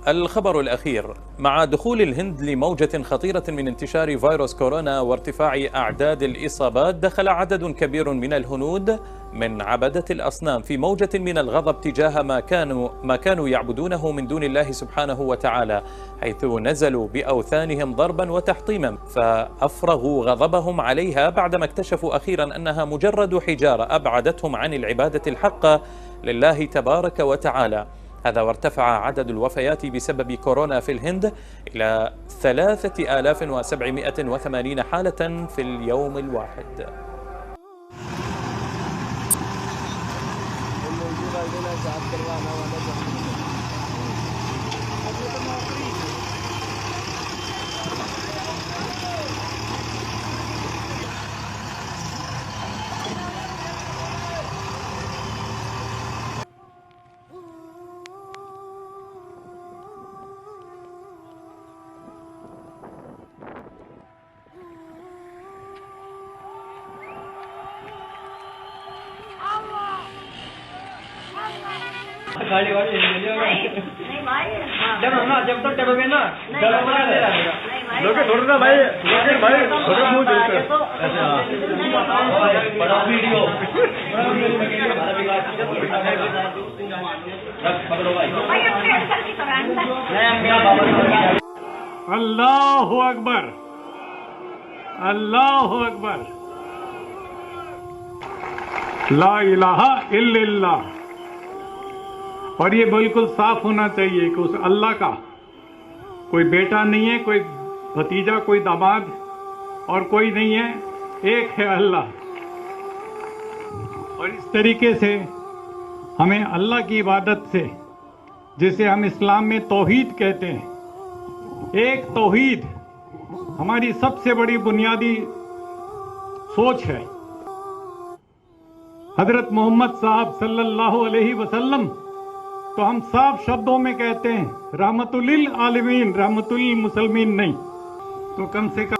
الخبر الأخير: مع دخول الهند لموجة خطيرة من انتشار فيروس كورونا وارتفاع أعداد الإصابات، دخل عدد كبير من الهنود من عبدة الأصنام في موجة من الغضب تجاه ما كانوا يعبدونه من دون الله سبحانه وتعالى، حيث نزلوا بأوثانهم ضربا وتحطيما، فأفرغوا غضبهم عليها بعدما اكتشفوا أخيرا أنها مجرد حجارة أبعدتهم عن العبادة الحقة لله تبارك وتعالى. هذا وارتفع عدد الوفيات بسبب كورونا في الهند إلى 3780 حالة في اليوم الواحد. गाड़ी वाड़ी नहीं भाई जब हम ना जब तक टेबल ना चलो बना दे लोगे थोड़ा ना भाई थोड़ा मुंह देखो बड़ा वीडियो अल्लाहु अकबर अल्लाहु अकबर ला इलाहा इल्लल्लाह। और ये बिल्कुल साफ होना चाहिए कि उस अल्लाह का कोई बेटा नहीं है, कोई भतीजा, कोई दामाद और कोई नहीं है, एक है अल्लाह। और इस तरीके से हमें अल्लाह की इबादत से, जिसे हम इस्लाम में तौहीद कहते हैं, एक तौहीद हमारी सबसे बड़ी बुनियादी सोच है। हजरत मोहम्मद साहब सल्लल्लाहु अलैहि वसल्लम तो हम साफ शब्दों में कहते हैं रहमतुल लिल आलमीन, रहमतुल लिल मुसलमीन नहीं। तो कम से कम